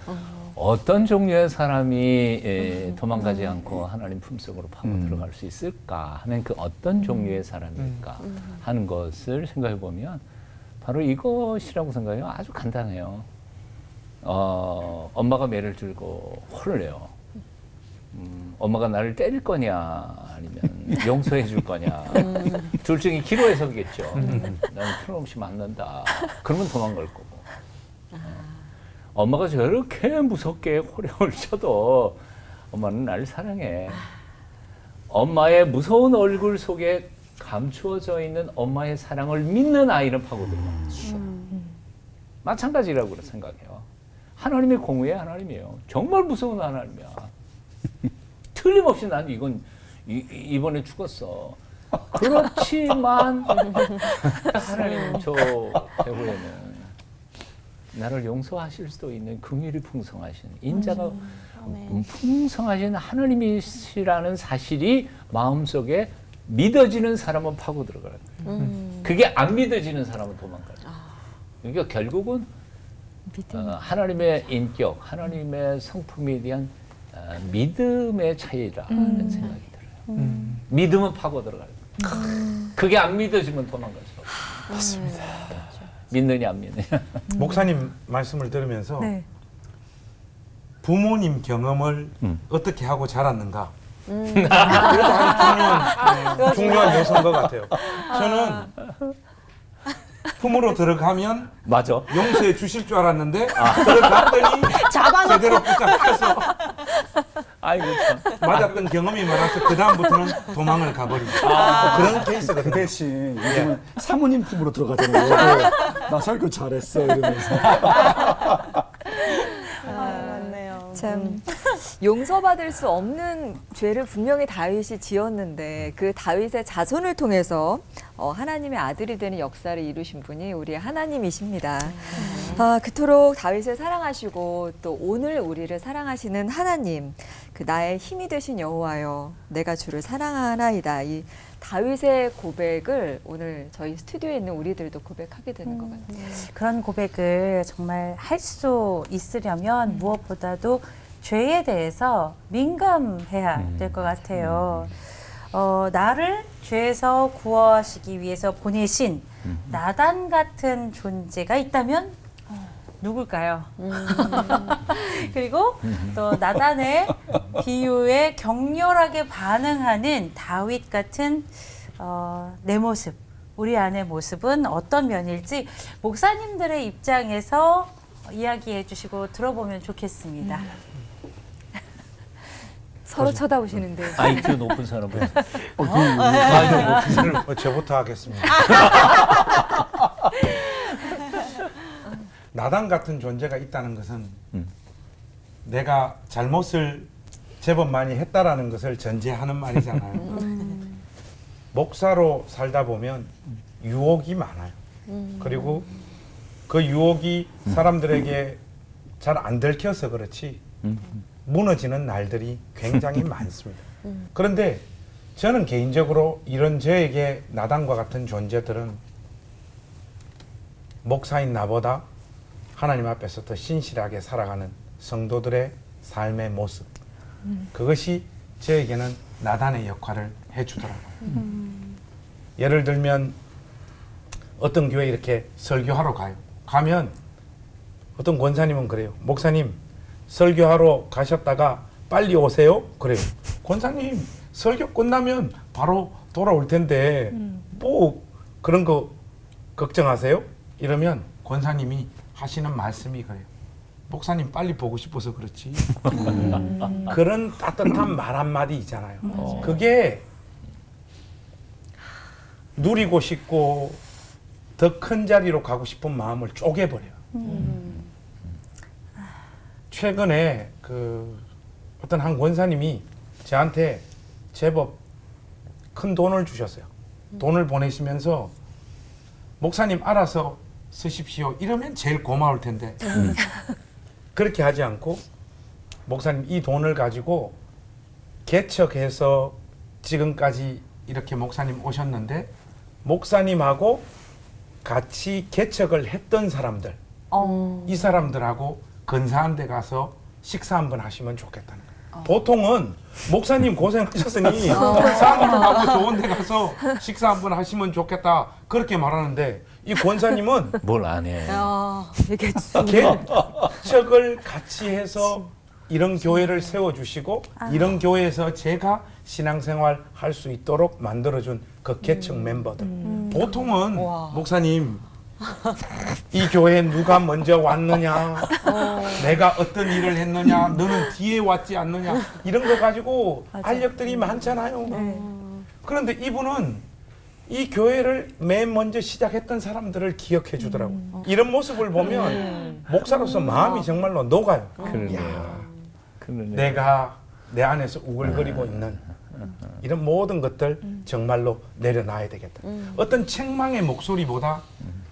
Speaker 6: 어떤 종류의 사람이 도망가지 않고 하나님 품속으로 파고 들어갈 수 있을까 하는 그 어떤 종류의 사람일까 하는 것을 생각해 보면 바로 이것이라고 생각해요. 아주 간단해요. 엄마가 매를 들고 혼을 내요. 엄마가 나를 때릴 거냐 아니면 용서해 줄 거냐 둘 중에 기로에 서겠죠. 나는 틀림없이 맞는다. 그러면 도망갈 거고. 엄마가 저렇게 무섭게 호령을 쳐도 엄마는 나를 사랑해. 엄마의 무서운 얼굴 속에 감추어져 있는 엄마의 사랑을 믿는 아이는 파고들어요. 마찬가지라고 생각해요. 하나님의 공의의 하나님이에요. 정말 무서운 하나님이야. 틀림없이 난 이번에 죽었어. 그렇지만 하나님 저 배후에는 나를 용서하실 수도 있는 긍휼이 풍성하신 인자가 풍성하신 하나님이시라는 사실이 마음속에 믿어지는 사람은 파고 들어가는 거예요. 그게 안 믿어지는 사람은 도망가요. 그러니까 결국은 하나님의 인격, 하나님의 성품에 대한 믿음의 차이라는 생각이 들어요. 믿음은 파고 들어가요. 그게 안 믿어지면 도망가죠.
Speaker 8: 맞습니다.
Speaker 6: 믿느냐 안 믿느냐.
Speaker 9: 목사님 말씀을 들으면서
Speaker 2: 네.
Speaker 9: 부모님 경험을 어떻게 하고 자랐는가 그래도 아주 중요한 요소인 것 같아요. 저는 품으로 들어가면
Speaker 6: 맞아.
Speaker 9: 용서해 주실 줄 알았는데 들어갔더니 제대로 붙잡혀서
Speaker 6: 아이고 참.
Speaker 9: 맞았던 경험이 많아서 그 다음부터는 도망을 가버리고 그런 케이스가
Speaker 8: 그 대신 요즘은 사모님 품으로 들어가잖아요. 나 설교 잘했어 이러면서.
Speaker 5: 맞네요.
Speaker 3: 참 용서받을 수 없는 죄를 분명히 다윗이 지었는데 그 다윗의 자손을 통해서 하나님의 아들이 되는 역사를 이루신 분이 우리 하나님이십니다. 그토록 다윗을 사랑하시고 또 오늘 우리를 사랑하시는 하나님, 그 나의 힘이 되신 여호와여, 내가 주를 사랑하나이다. 이 다윗의 고백을 오늘 저희 스튜디오에 있는 우리들도 고백하게 되는 것 같아요.
Speaker 2: 그런 고백을 정말 할 수 있으려면 무엇보다도 죄에 대해서 민감해야 될 것 같아요. 나를 죄에서 구원하시기 위해서 보내신 나단 같은 존재가 있다면 누굴까요? 그리고 또 나단의 비유에 격렬하게 반응하는 다윗 같은 내 모습, 우리 안의 모습은 어떤 면일지 목사님들의 입장에서 이야기해 주시고 들어보면 좋겠습니다.
Speaker 3: 서로 쳐다보시는데.
Speaker 6: IQ 높은 사람은
Speaker 9: 저부터 하겠습니다. 나단 같은 존재가 있다는 것은 내가 잘못을 제법 많이 했다라는 것을 전제하는 말이잖아요. 목사로 살다 보면 유혹이 많아요. 그리고 그 유혹이 사람들에게 잘 안 들켜서 그렇지 무너지는 날들이 굉장히 많습니다. 그런데 저는 개인적으로 이런 저에게 나단과 같은 존재들은 목사인 나보다 하나님 앞에서 더 신실하게 살아가는 성도들의 삶의 모습, 그것이 저에게는 나단의 역할을 해주더라고요. 예를 들면 어떤 교회에 이렇게 설교하러 가요. 가면 어떤 권사님은 그래요. 목사님 설교하러 가셨다가 빨리 오세요. 그래요. 권사님 설교 끝나면 바로 돌아올 텐데 뭐 그런 거 걱정하세요? 이러면 권사님이 하시는 말씀이 그래요. 목사님 빨리 보고 싶어서 그렇지. 그런 따뜻한 말 한마디 있잖아요. 그게 누리고 싶고 더 큰 자리로 가고 싶은 마음을 쪼개버려요. 최근에 그 어떤 한 권사님이 저한테 제법 큰 돈을 주셨어요. 돈을 보내시면서 목사님 알아서 쓰십시오. 이러면 제일 고마울 텐데 그렇게 하지 않고 목사님 이 돈을 가지고 개척해서 지금까지 이렇게 목사님 오셨는데 목사님하고 같이 개척을 했던 사람들 이 사람들하고 근사한 데 가서 식사 한번 하시면 좋겠다는 거예요. 보통은 목사님 고생하셨으니 사람들하고 좋은 데 가서 식사 한번 하시면 좋겠다 그렇게 말하는데 이 권사님은
Speaker 6: 뭘 안 해.
Speaker 9: 개척을 같이 해서 이런 교회를 세워주시고 이런 교회에서 제가 신앙생활 할 수 있도록 만들어준 그 개척 멤버들 보통은 목사님 이 교회에 누가 먼저 왔느냐 내가 어떤 일을 했느냐 너는 뒤에 왔지 않느냐 이런 거 가지고 알력들이 많잖아요. 그런데 이분은 이 교회를 맨 먼저 시작했던 사람들을 기억해 주더라고요. 이런 모습을 보면 목사로서 마음이 정말로 녹아요. 이야, 내가 내 안에서 우글거리고 있는 이런 모든 것들 정말로 내려놔야 되겠다. 어떤 책망의 목소리보다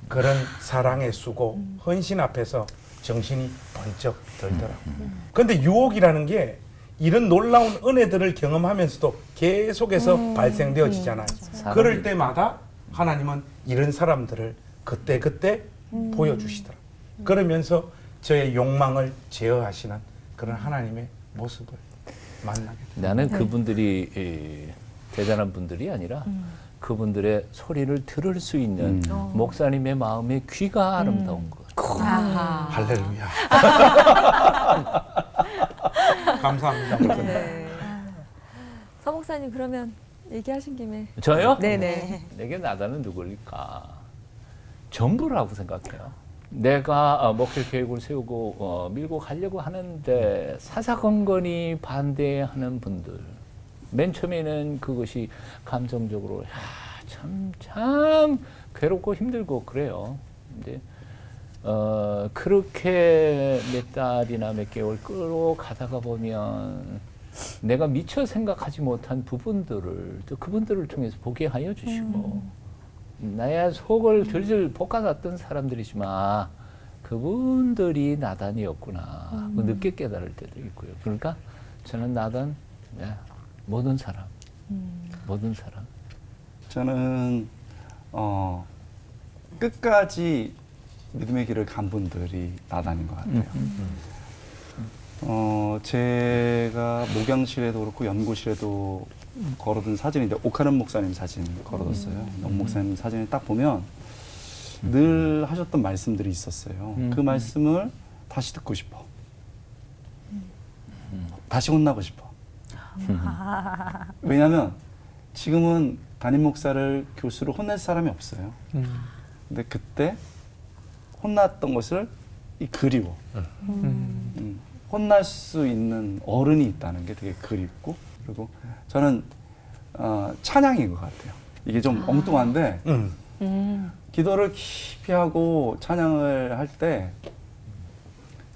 Speaker 9: 그런 사랑의 수고, 헌신 앞에서 정신이 번쩍 들더라고요. 그런데 유혹이라는 게 이런 놀라운 은혜들을 경험하면서도 계속해서 발생되어지잖아요. 그럴 때마다 하나님은 이런 사람들을 그때그때 보여주시더라고요. 그러면서 저의 욕망을 제어하시는 그런 하나님의 모습을 만나게 됩니다.
Speaker 6: 나는 그분들이 대단한 분들이 아니라 그분들의 소리를 들을 수 있는 목사님의 마음의 귀가 아름다운 것.
Speaker 9: 할렐루야. 감사합니다.
Speaker 3: 네. 서 목사님 그러면 얘기하신 김에
Speaker 6: 저요?
Speaker 3: 네네.
Speaker 6: 내게 나다는 누구일까? 전부라고 생각해요. 내가 목회 계획을 세우고 밀고 가려고 하는데 사사건건이 반대하는 분들. 맨 처음에는 그것이 감정적으로 참 괴롭고 힘들고 그래요. 근데 그렇게 몇 달이나 몇 개월 끌어가다가 보면 내가 미처 생각하지 못한 부분들을 또 그분들을 통해서 보게 하여 주시고 나의 속을 들들 볶아놨던 사람들이지만 그분들이 나단이었구나. 늦게 깨달을 때도 있고요. 그러니까 저는 나단 모든 사람.
Speaker 8: 저는 끝까지 믿음의 길을 간 분들이 나단인 것 같아요. 제가 목양실에도 그렇고 연구실에도 걸어둔 사진인데 오카는 목사님 사진 걸어뒀어요. 영 목사님 사진을 딱 보면 늘 하셨던 말씀들이 있었어요. 그 말씀을 다시 듣고 싶어. 다시 혼나고 싶어. 왜냐하면 지금은 담임 목사를 교수로 혼낼 사람이 없어요. 근데 그때 혼났던 것을 그리워. 혼날 수 있는 어른이 있다는 게 되게 그립고 그리고 저는 찬양인 것 같아요. 이게 좀 엉뚱한데 기도를 깊이 하고 찬양을 할 때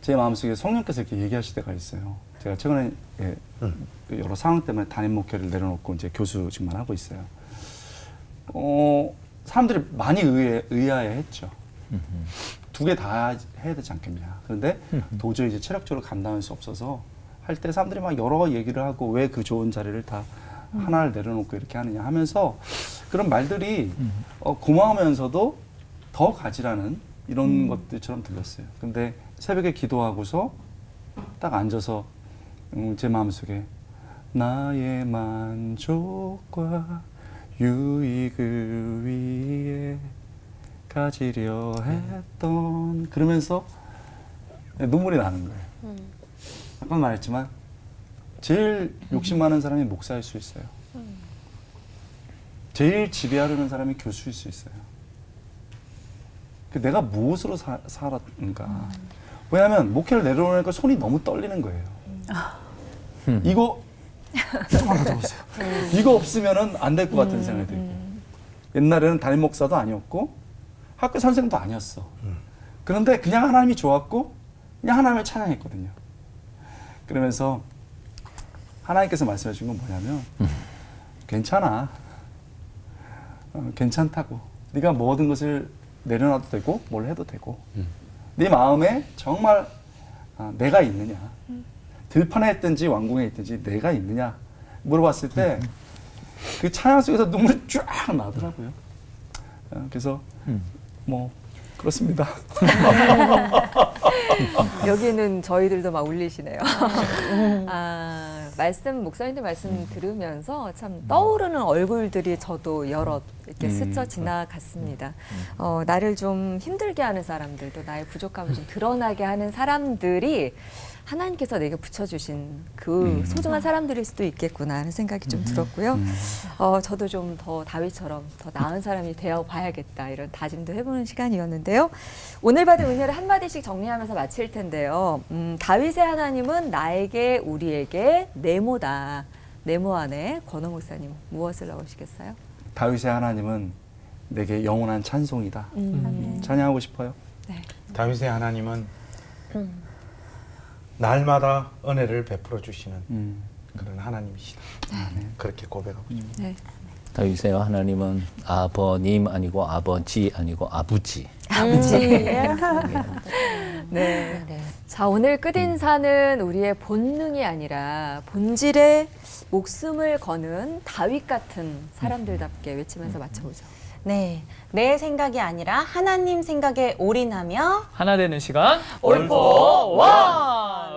Speaker 8: 제 마음속에 성령께서 이렇게 얘기하실 때가 있어요. 제가 최근에 여러 상황 때문에 담임 목회를 내려놓고 이제 교수직만 하고 있어요. 사람들이 많이 의아해했죠. 두 개 다 해야 되지 않겠냐. 그런데 도저히 이제 체력적으로 감당할 수 없어서 할 때 사람들이 막 여러 얘기를 하고 왜 그 좋은 자리를 다 하나를 내려놓고 이렇게 하느냐 하면서 그런 말들이 고마우면서도 더 가지라는 이런 것들처럼 들렸어요. 근데 새벽에 기도하고서 딱 앉아서 제 마음속에 나의 만족과 유익을 위해 가지려 했던 그러면서 눈물이 나는 거예요. 아까 말했지만 제일 욕심 많은 사람이 목사일 수 있어요. 제일 지배하려는 사람이 교수일 수 있어요. 내가 무엇으로 살았는가. 왜냐하면 목회를 내려놓으니까 손이 너무 떨리는 거예요. 이거 조금만 가져오세요. 이거 없으면 안 될 것 같은 생각이 들고. 옛날에는 담임 목사도 아니었고 학교 선생도 아니었어. 그런데 그냥 하나님이 좋았고 그냥 하나님을 찬양했거든요. 그러면서 하나님께서 말씀해 주신 건 뭐냐면 괜찮아. 괜찮다고. 네가 모든 것을 내려놔도 되고 뭘 해도 되고 네 마음에 정말 내가 있느냐. 들판에 있든지 왕궁에 있든지 내가 있느냐 물어봤을 때 그 찬양 속에서 눈물이 쫙 나더라고요. 그래서 뭐 그렇습니다.
Speaker 3: 여기는 저희들도 막 울리시네요. 목사님들 말씀 들으면서 참 떠오르는 얼굴들이 저도 여럿 이렇게 스쳐 지나갔습니다. 나를 좀 힘들게 하는 사람들, 또 나의 부족함을 좀 드러나게 하는 사람들이 하나님께서 내게 붙여주신 그 소중한 사람들일 수도 있겠구나 하는 생각이 좀 들었고요. 저도 좀 더 다윗처럼 더 나은 사람이 되어봐야겠다 이런 다짐도 해보는 시간이었는데요. 오늘 받은 은혜를 한마디씩 정리하면서 마칠 텐데요. 다윗의 하나님은 나에게 우리에게 네모다. 네모 안에 권호 목사님 무엇을 넣으시겠어요?
Speaker 8: 다윗의 하나님은 내게 영원한 찬송이다. 찬양하고 싶어요.
Speaker 3: 네.
Speaker 9: 다윗의 하나님은 날마다 은혜를 베풀어 주시는 그런 하나님이시다. 그렇게 고백하고 싶습니다.
Speaker 3: 네.
Speaker 6: 다윗의 하나님은 아버님 아니고 아버지 아니고 아부지.
Speaker 3: 네. 자, 오늘 끝인사는 우리의 본능이 아니라 본질에 목숨을 거는 다윗 같은 사람들답게 외치면서 마쳐보죠.
Speaker 5: 네, 내 생각이 아니라 하나님 생각에 올인하며
Speaker 4: 하나 되는 시간 올포 원.